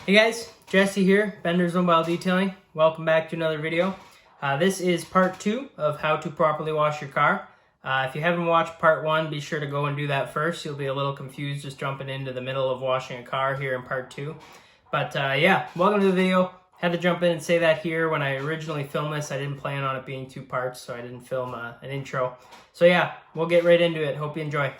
Hey guys, Jesse here, Bender's Mobile Detailing. Welcome back to another video. This is part 2 of how to properly wash your car. If you haven't watched part 1, be sure to go and do that first. You'll be a little confused just jumping into the middle of washing a car here in part 2. But yeah, welcome to the video. Had to jump in and say that here. When I originally filmed this, I didn't plan on it being 2 parts, so I didn't film an intro. So yeah, we'll get right into it. Hope you enjoy.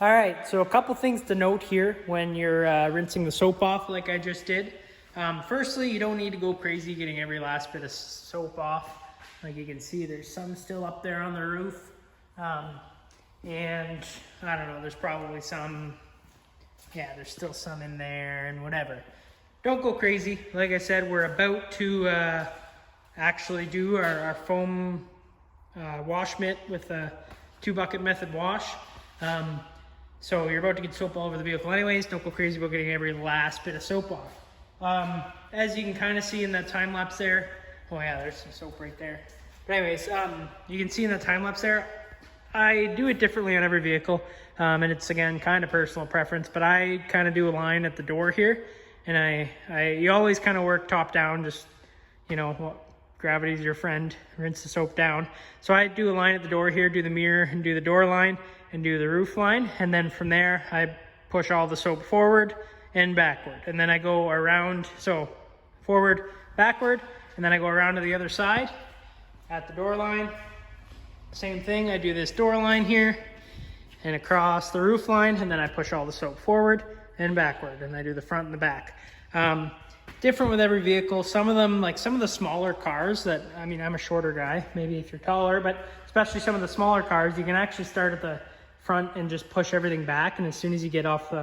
Alright, so a couple things to note here when you're rinsing the soap off like I just did. Firstly, you don't need to go crazy getting every last bit of soap off. Like you can see, there's some still up there on the roof. And I don't know, there's probably some, yeah, there's still some in there and whatever. Don't go crazy. Like I said, we're about to actually do our foam wash mitt with a 2-bucket method wash. So you're about to get soap all over the vehicle anyways. Don't go crazy about getting every last bit of soap off. As you can kind of see in that time lapse there. Oh yeah, there's some soap right there. But anyways, you can see in the time lapse there, I do it differently on every vehicle. And it's again, kind of personal preference, but I kind of do a line at the door here. And you always kind of work top down, just, you know, well, gravity's your friend, rinse the soap down. So I do a line at the door here, do the mirror and do the door line and do the roof line. And then from there, I push all the soap forward and backward. And then I go around, so forward, backward, and then I go around to the other side at the door line. Same thing, I do this door line here and across the roof line, and then I push all the soap forward and backward, and I do the front and the back. Different with every vehicle. Some of them, like some of the smaller cars that, I mean, I'm a shorter guy, maybe if you're taller, but especially some of the smaller cars, you can actually start at the front and just push everything back, and as soon as you get off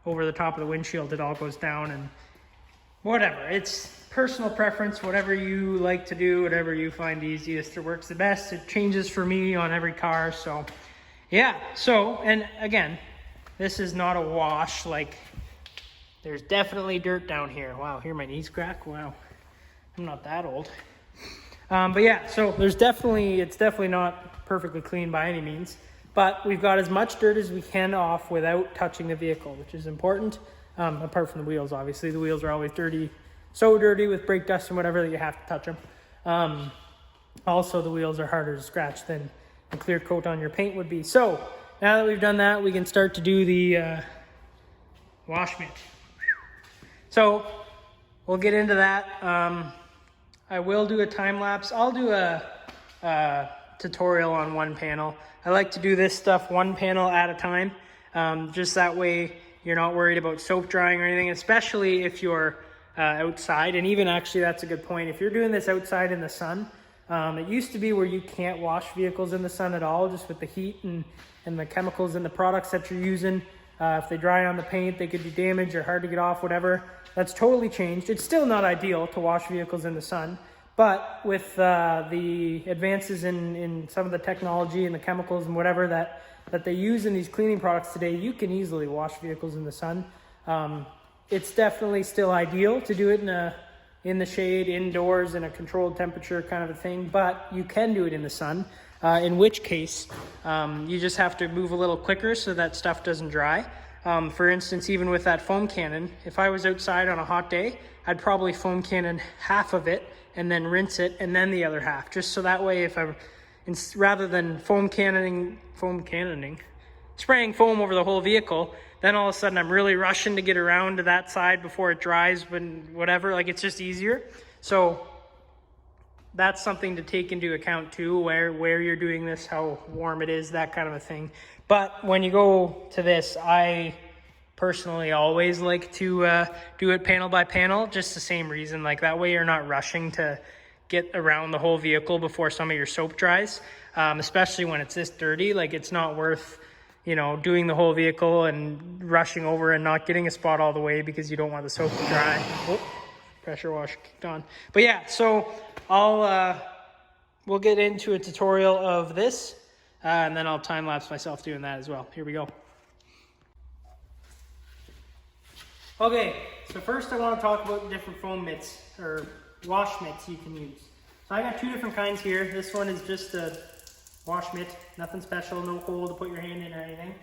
over the top of the windshield, it all goes down. And whatever, it's personal preference, whatever you like to do, whatever you find easiest or works the best. It changes for me on every car. So yeah, so, and again, this is not a wash. Like, there's definitely dirt down here. Wow, hear my knees crack? Wow, I'm not that old. But yeah, so it's definitely not perfectly clean by any means, but we've got as much dirt as we can off without touching the vehicle, which is important, apart from the wheels, obviously. The wheels are always dirty, so dirty with brake dust and whatever that you have to touch them. Also, the wheels are harder to scratch than a clear coat on your paint would be. So now that we've done that, we can start to do the wash mitt. So we'll get into that. I will do a time lapse. I'll do a tutorial on one panel. I like to do this stuff one panel at a time. Just that way you're not worried about soap drying or anything, especially if you're outside. And even actually, that's a good point. If you're doing this outside in the sun, it used to be where you can't wash vehicles in the sun at all, just with the heat and the chemicals and the products that you're using. If they dry on the paint, they could be damaged or hard to get off, whatever. That's totally changed. It's still not ideal to wash vehicles in the sun, but with the advances in some of the technology and the chemicals and whatever that they use in these cleaning products today, you can easily wash vehicles in the sun. It's definitely still ideal to do it in the shade, indoors, in a controlled temperature kind of a thing, but you can do it in the sun, in which case you just have to move a little quicker so that stuff doesn't dry. For instance, even with that foam cannon, if I was outside on a hot day, I'd probably foam cannon half of it and then rinse it and then the other half, just so that way if I'm, rather than spraying foam over the whole vehicle, then all of a sudden I'm really rushing to get around to that side before it dries, whatever, like it's just easier. So that's something to take into account too, where you're doing this, how warm it is, that kind of a thing. But when you go to this, I personally always like to do it panel by panel, just the same reason. Like that way you're not rushing to get around the whole vehicle before some of your soap dries, especially when it's this dirty. Like it's not worth, you know, doing the whole vehicle and rushing over and not getting a spot all the way because you don't want the soap to dry. Oh, pressure washer kicked on. But yeah, so we'll get into a tutorial of this, and then I'll time lapse myself doing that as well. Here we go. Okay, so first I want to talk about different foam mitts or wash mitts you can use. So I got 2 different kinds here. This one is just a wash mitt, nothing special, no hole to put your hand in or anything.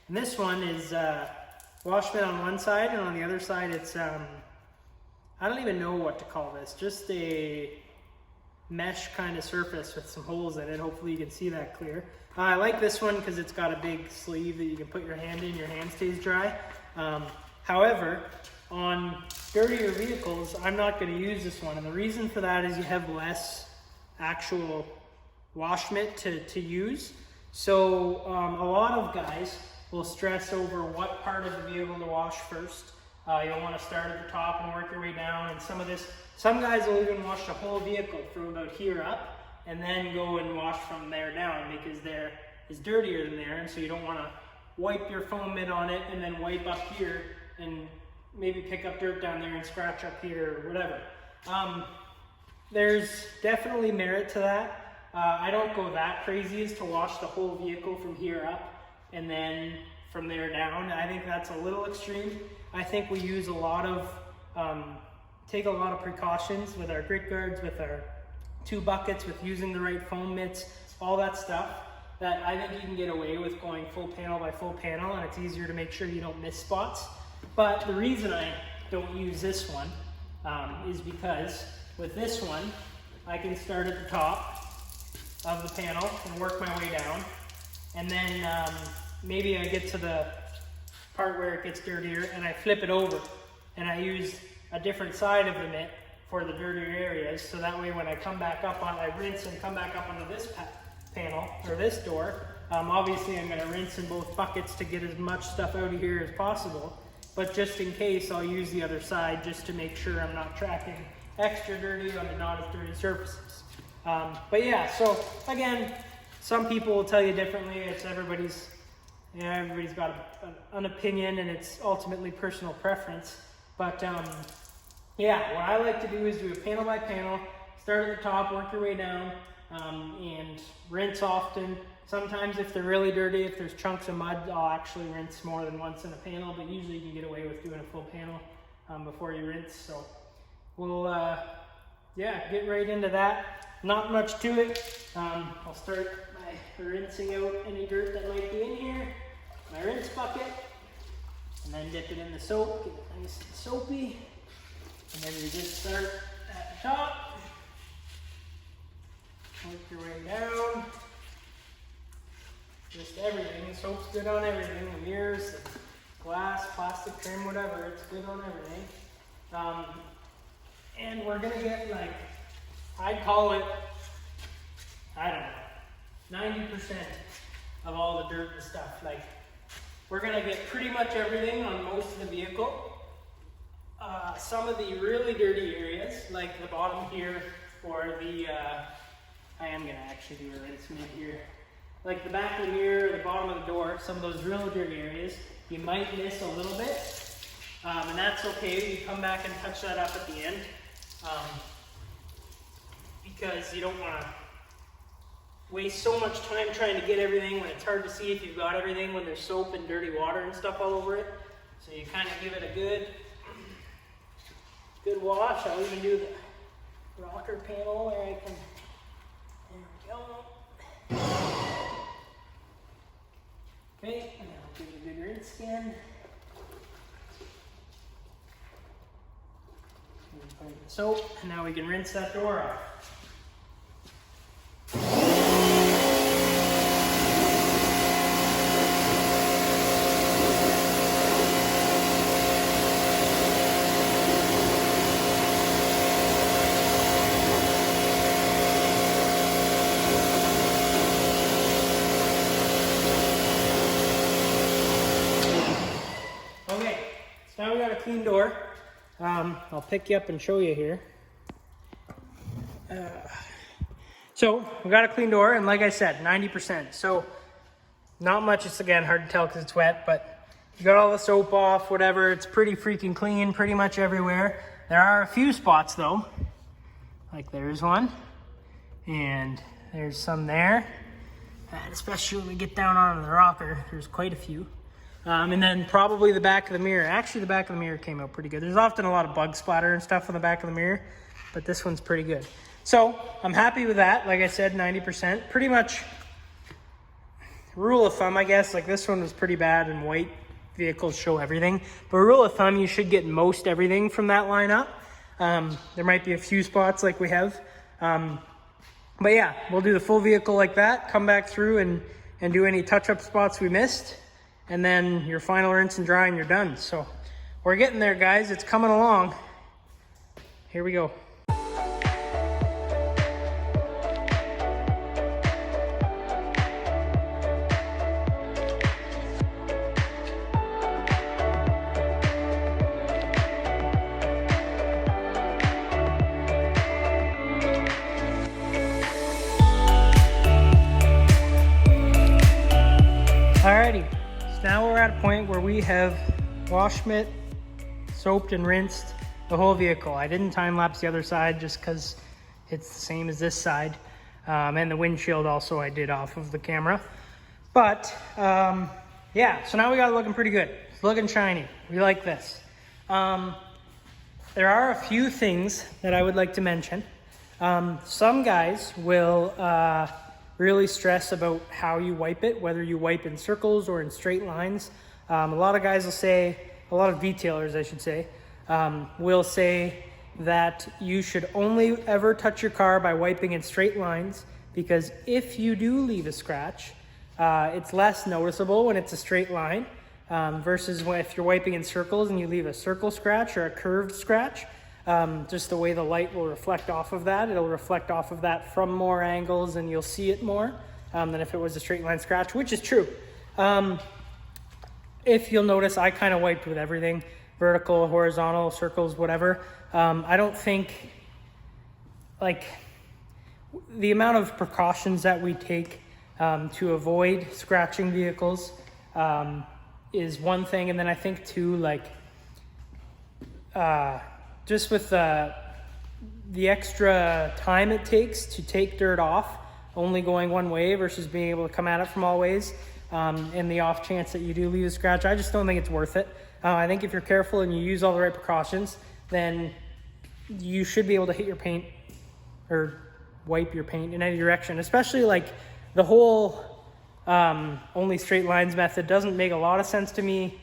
And this one is wash mitt on one side, and on the other side it's, I don't even know what to call this, just a mesh kind of surface with some holes in it. Hopefully you can see that clear. I like this one because it's got a big sleeve that you can put your hand in, your hand stays dry. However, on dirtier vehicles, I'm not going to use this one, and the reason for that is you have less actual wash mitt to use. So a lot of guys will stress over what part of the vehicle to wash first. You'll want to start at the top and work your way down, and some guys will even wash the whole vehicle from about here up and then go and wash from there down, because there is dirtier than there, and so you don't want to wipe your foam mitt on it and then wipe up here and maybe pick up dirt down there and scratch up here or whatever. There's definitely merit to that. I don't go that crazy as to wash the whole vehicle from here up and then from there down. I think that's a little extreme. I think we use a lot of, take a lot of precautions with our grit guards, with our 2 buckets, with using the right foam mitts, all that stuff, that I think you can get away with going full panel by full panel, and it's easier to make sure you don't miss spots. But the reason I don't use this one is because with this one, I can start at the top of the panel and work my way down, and then maybe I get to the part where it gets dirtier and I flip it over and I use a different side of the mitt for the dirtier areas, so that way when I come back up on, I rinse and come back up onto this panel or this door. Obviously I'm going to rinse in both buckets to get as much stuff out of here as possible, but just in case I'll use the other side just to make sure I'm not tracking extra dirty onto not as dirty surfaces. But yeah, so again, some people will tell you differently. It's everybody's got an opinion, and it's ultimately personal preference. But yeah, what I like to do is do a panel by panel, start at the top, work your way down, and rinse often. Sometimes if they're really dirty, if there's chunks of mud, I'll actually rinse more than once in a panel, but usually you can get away with doing a full panel before you rinse. So we'll yeah, get right into that. Not much to it. I'll start by rinsing out any dirt that might be in here, my rinse bucket, and then dip it in the soap, get it nice and soapy, and then you just start at the top, work your way down, just everything. The soap's good on everything, the mirrors, the glass, plastic trim, whatever, it's good on everything. And we're gonna get, like, I'd call it, I don't know, 90% of all the dirt and stuff. Like, we're gonna get pretty much everything on most of the vehicle. Some of the really dirty areas, like the bottom here, or the, I am gonna actually do a rinse mid here. Like the back of the mirror, the bottom of the door, some of those real dirty areas, you might miss a little bit. And that's okay, you come back and touch that up at the end. Because you don't want to waste so much time trying to get everything when it's hard to see if you've got everything when there's soap and dirty water and stuff all over it. So you kind of give it a good wash. I'll even do the rocker panel where I can, there we go. Okay, and I'll give it a good rinse again. Put in the soap, and now we can rinse that door off. Okay, so now we got a clean door. I'll pick you up and show you here. So we got a clean door, and like I said, 90%. So not much. It's again hard to tell because it's wet, but you got all the soap off, whatever. It's pretty freaking clean, pretty much everywhere. There are a few spots though, like there's one, and there's some there. And especially when we get down onto the rocker, there's quite a few. And then probably the back of the mirror. Actually, the back of the mirror came out pretty good. There's often a lot of bug splatter and stuff on the back of the mirror, but this one's pretty good. So I'm happy with that. Like I said, 90%. Pretty much rule of thumb, I guess. Like this one was pretty bad and white vehicles show everything. But rule of thumb, you should get most everything from that lineup. There might be a few spots like we have. But yeah, we'll do the full vehicle like that, come back through and do any touch-up spots we missed, and then your final rinse and dry and you're done. So we're getting there, guys. It's coming along. Here we go. Alrighty, so now we're at a point where we have washed mitt, soaped and rinsed the whole vehicle. I didn't time lapse the other side just because it's the same as this side. And the windshield also I did off of the camera. But yeah, so now we got it looking pretty good. It's looking shiny. We like this. There are a few things that I would like to mention. Some guys will really stress about how you wipe it, whether you wipe in circles or in straight lines. A lot of guys will say, a lot of detailers I should say, will say that you should only ever touch your car by wiping in straight lines, because if you do leave a scratch, it's less noticeable when it's a straight line versus if you're wiping in circles and you leave a circle scratch or a curved scratch. Just the way the light will reflect off of that. It'll reflect off of that from more angles and you'll see it more than if it was a straight line scratch, which is true. If you'll notice, I kind of wiped with everything, vertical, horizontal, circles, whatever. I don't think, like, the amount of precautions that we take to avoid scratching vehicles is one thing. And then I think too, like, just with the extra time it takes to take dirt off, only going one way versus being able to come at it from all ways, in the off chance that you do leave a scratch, I just don't think it's worth it. I think if you're careful and you use all the right precautions, then you should be able to hit your paint or wipe your paint in any direction. Especially like the whole only straight lines method doesn't make a lot of sense to me,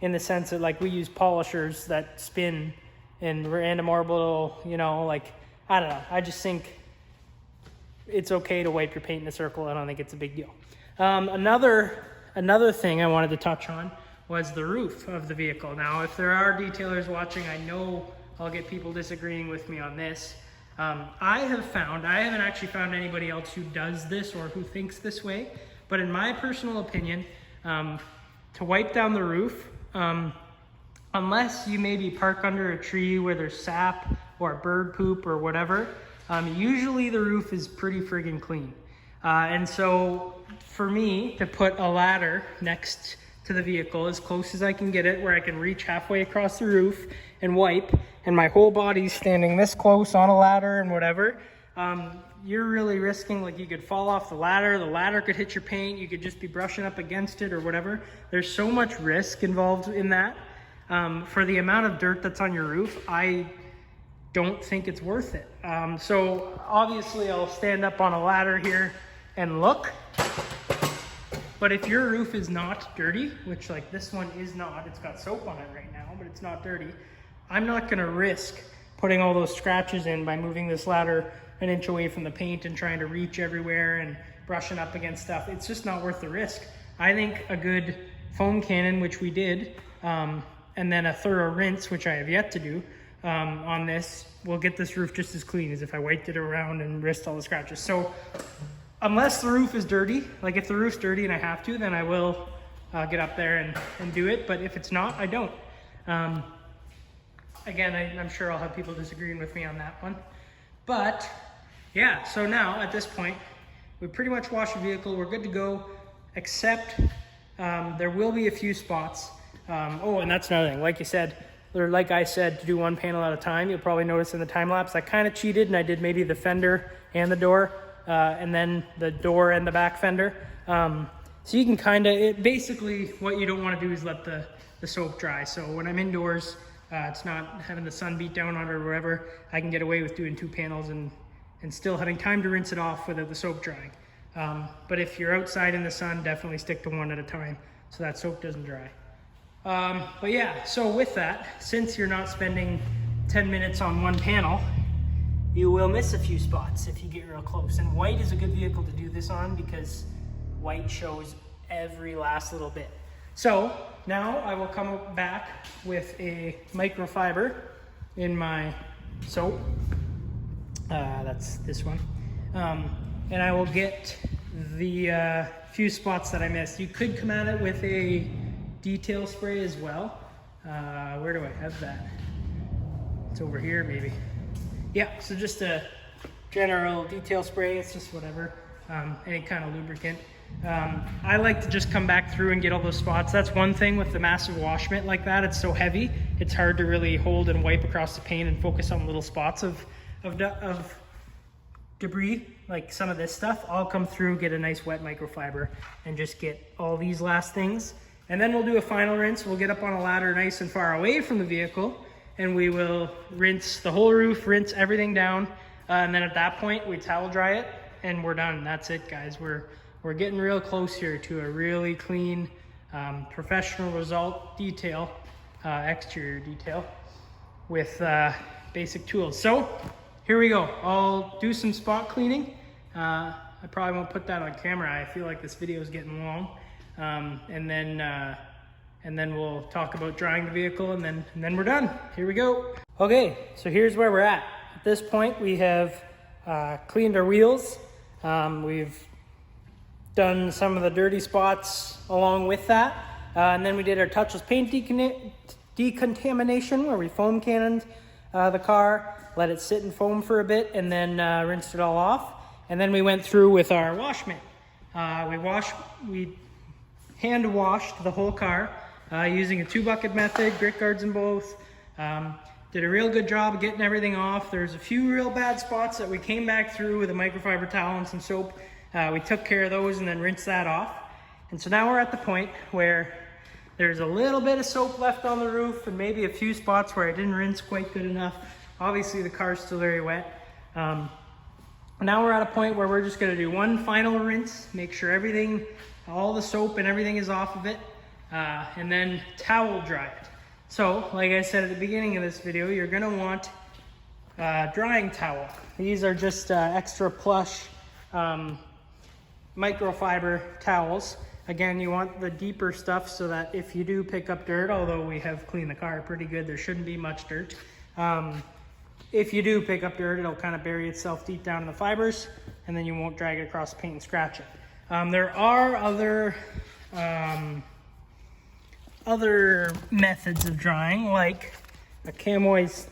in the sense that, like, we use polishers that spin in random orbital, you know, like, I don't know. I just think it's okay to wipe your paint in a circle. I don't think it's a big deal. Another thing I wanted to touch on was the roof of the vehicle. Now, if there are detailers watching, I know I'll get people disagreeing with me on this. I haven't actually found anybody else who does this or who thinks this way, but in my personal opinion, to wipe down the roof, unless you maybe park under a tree where there's sap or bird poop or whatever, usually the roof is pretty friggin' clean. And so for me to put a ladder next to the vehicle as close as I can get it, where I can reach halfway across the roof and wipe, and my whole body's standing this close on a ladder and whatever, you're really risking, like, you could fall off the ladder could hit your paint, you could just be brushing up against it or whatever. There's so much risk involved in that. For the amount of dirt that's on your roof, I don't think it's worth it. So obviously I'll stand up on a ladder here and look, but if your roof is not dirty, which, like, this one is not, it's got soap on it right now, but it's not dirty, I'm not gonna risk putting all those scratches in by moving this ladder an inch away from the paint and trying to reach everywhere and brushing up against stuff. It's just not worth the risk. I think a good foam cannon, which we did, and then a thorough rinse, which I have yet to do, on this, will get this roof just as clean as if I wiped it around and risked all the scratches. So unless the roof is dirty, like, if the roof's dirty and I have to, then I will get up there and do it. But if it's not, I don't. Again, I'm sure I'll have people disagreeing with me on that one. But yeah, so now at this point, we pretty much washed the vehicle. We're good to go, except there will be a few spots. Oh, and that's another thing. Like I said, to do one panel at a time. You'll probably notice in the time lapse, I kind of cheated and I did maybe the fender and the door, and then the door and the back fender. So you can kind of, basically what you don't want to do is let the soap dry. So when I'm indoors, it's not having the sun beat down on it or whatever, I can get away with doing 2 panels and still having time to rinse it off without the soap drying. But if you're outside in the sun, definitely stick to 1 at a time so that soap doesn't dry. But yeah, so with that, since you're not spending 10 minutes on one panel, you will miss a few spots if you get real close. And white is a good vehicle to do this on because white shows every last little bit. So now I will come back with a microfiber in my soap. That's this one. And I will get the few spots that I missed. You could come at it with a detail spray as well. Where do I have that? It's over here maybe. Yeah, so just a general detail spray. It's just whatever, any kind of lubricant. I like to just come back through and get all those spots. That's one thing with the massive wash mitt like that. It's so heavy, it's hard to really hold and wipe across the paint and focus on little spots of debris, like some of this stuff. I'll come through, get a nice wet microfiber, and just get all these last things. And then we'll do a final rinse. We'll get up on a ladder nice and far away from the vehicle, and we will rinse the whole roof, rinse everything down. And then at that point, we towel dry it, and we're done. That's it, guys. We're getting real close here to a really clean, professional result detail, exterior detail with basic tools. So here we go. I'll do some spot cleaning. I probably won't put that on camera. I feel like this video is getting long. And then we'll talk about drying the vehicle, and then we're done. Here we go. Okay, so here's where we're at. At this point, we have cleaned our wheels. We've done some of the dirty spots along with that. And then we did our touchless paint decontamination, where we foam cannoned the car, let it sit in foam for a bit, and then rinsed it all off. And then we went through with our wash mitt. We hand washed the whole car using a 2-bucket method, grit guards in both. Did a real good job of getting everything off. There's a few real bad spots that we came back through with a microfiber towel and some soap. We took care of those and then rinsed that off. And so now we're at the point where there's a little bit of soap left on the roof and maybe a few spots where I didn't rinse quite good enough. Obviously the car's still very wet. Now we're at a point where we're just gonna do one final rinse, make sure everything, all the soap and everything is off of it, and then towel dry it. So, like I said at the beginning of this video, you're gonna want drying towel. These are just extra plush microfiber towels. Again, you want the deeper stuff so that if you do pick up dirt, although we have cleaned the car pretty good, there shouldn't be much dirt. If you do pick up dirt, it'll kind of bury itself deep down in the fibers, and then you won't drag it across the paint and scratch it. There are other methods of drying, like a camoise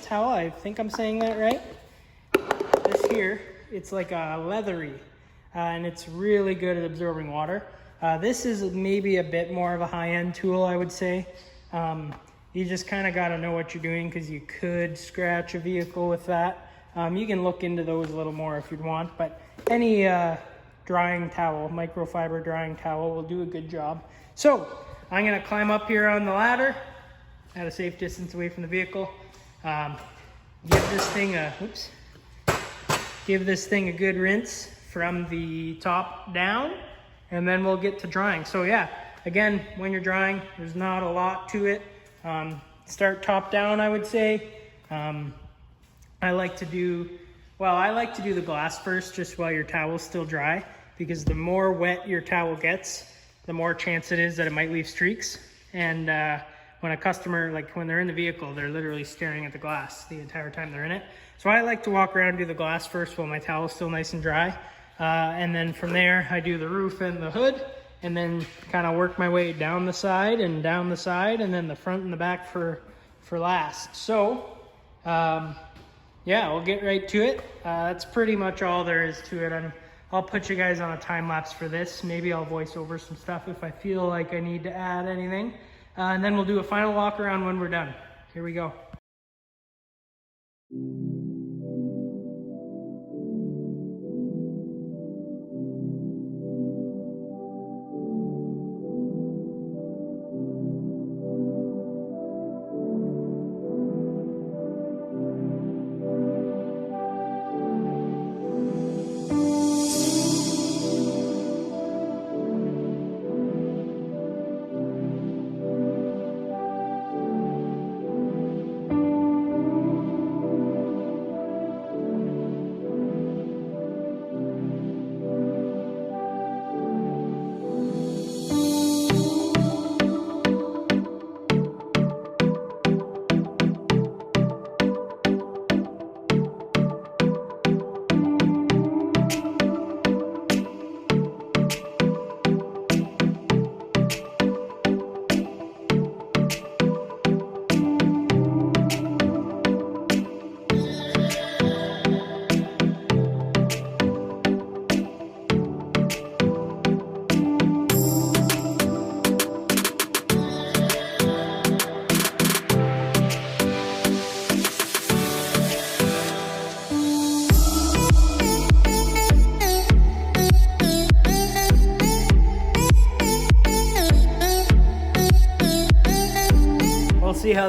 towel. I think I'm saying that right. This here, it's like a leathery, and it's really good at absorbing water. This is maybe a bit more of a high-end tool, I would say. You just kind of got to know what you're doing, because you could scratch a vehicle with that. You can look into those a little more if you'd want, but any drying towel, microfiber drying towel, will do a good job. So I'm going to climb up here on the ladder at a safe distance away from the vehicle. Give this thing a good rinse from the top down, and then we'll get to drying. So yeah, again, when you're drying, there's not a lot to it. Start top down, I would say. I like to do the glass first, just while your towel's still dry, because the more wet your towel gets, the more chance it is that it might leave streaks. And when a customer, like when they're in the vehicle, they're literally staring at the glass the entire time they're in it. So I like to walk around and do the glass first while my towel's still nice and dry. And then from there, I do the roof and the hood, and then kind of work my way down the side, and then the front and the back for last. So yeah, we'll get right to it. That's pretty much all there is to it. I'll put you guys on a time lapse for this. Maybe I'll voice over some stuff if I feel like I need to add anything. And then we'll do a final walk around when we're done. Here we go.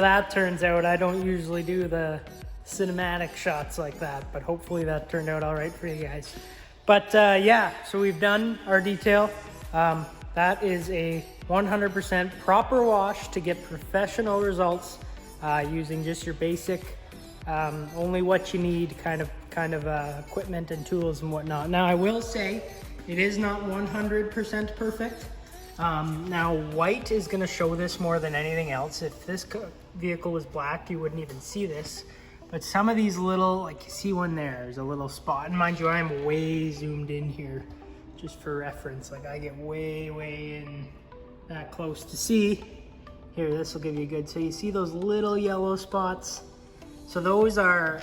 that turns out. I don't usually do the cinematic shots like that, but hopefully that turned out all right for you guys. But yeah, so we've done our detail. That is a 100% proper wash to get professional results using just your basic, only what you need kind of equipment and tools and whatnot. Now I will say it is not 100% perfect. Now white is going to show this more than anything else. If this vehicle was black, you wouldn't even see this. But some of these little, like you see one there's a little spot. And mind you, I'm way zoomed in here just for reference. Like I get way in that close to see. Here, this will give you a good, so you see those little yellow spots? So those are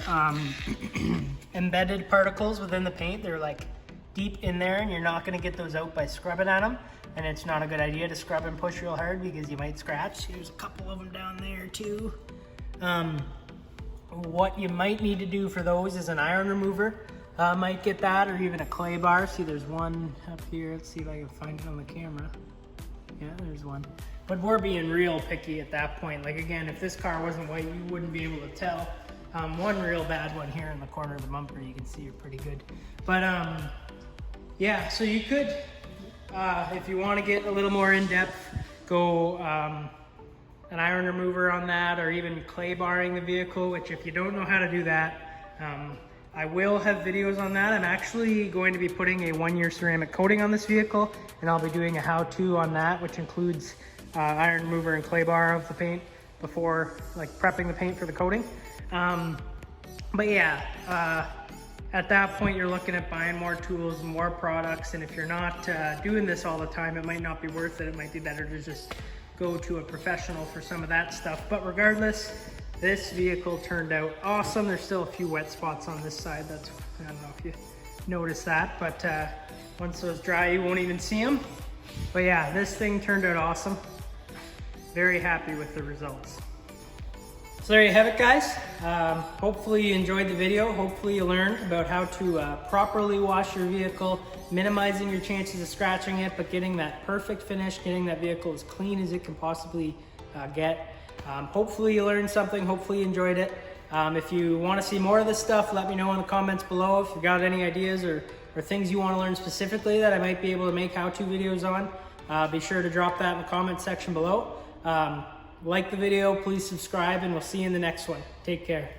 embedded particles within the paint. They're like deep in there, and you're not gonna get those out by scrubbing at them. And it's not a good idea to scrub and push real hard because you might scratch. There's a couple of them down there too. What you might need to do for those is an iron remover. Might get that, or even a clay bar. See, there's one up here. Let's see if I can find it on the camera. Yeah, there's one. But we're being real picky at that point. Like again, if this car wasn't white, you wouldn't be able to tell. One real bad one here in the corner of the bumper, you can see it pretty good. But yeah, so you could, if you want to get a little more in depth, go an iron remover on that, or even clay barring the vehicle, which if you don't know how to do that, I will have videos on that. I'm actually going to be putting a 1-year ceramic coating on this vehicle, and I'll be doing a how-to on that, which includes iron remover and clay bar of the paint before like prepping the paint for the coating. But yeah, at that point you're looking at buying more tools and more products, and if you're not doing this all the time, it might not be worth it. It might be better to just go to a professional for some of that stuff. But regardless, this vehicle turned out awesome. There's still a few wet spots on this side. I don't know if you noticed that, but once those dry, you won't even see them. But yeah, this thing turned out awesome. Very happy with the results. So there you have it, guys. Hopefully you enjoyed the video. Hopefully you learned about how to properly wash your vehicle, minimizing your chances of scratching it, but getting that perfect finish, getting that vehicle as clean as it can possibly get. Hopefully you learned something. Hopefully you enjoyed it. If you want to see more of this stuff, let me know in the comments below. If you got any ideas or things you want to learn specifically that I might be able to make how-to videos on, be sure to drop that in the comment section below. Like the video, please subscribe, and we'll see you in the next one. Take care.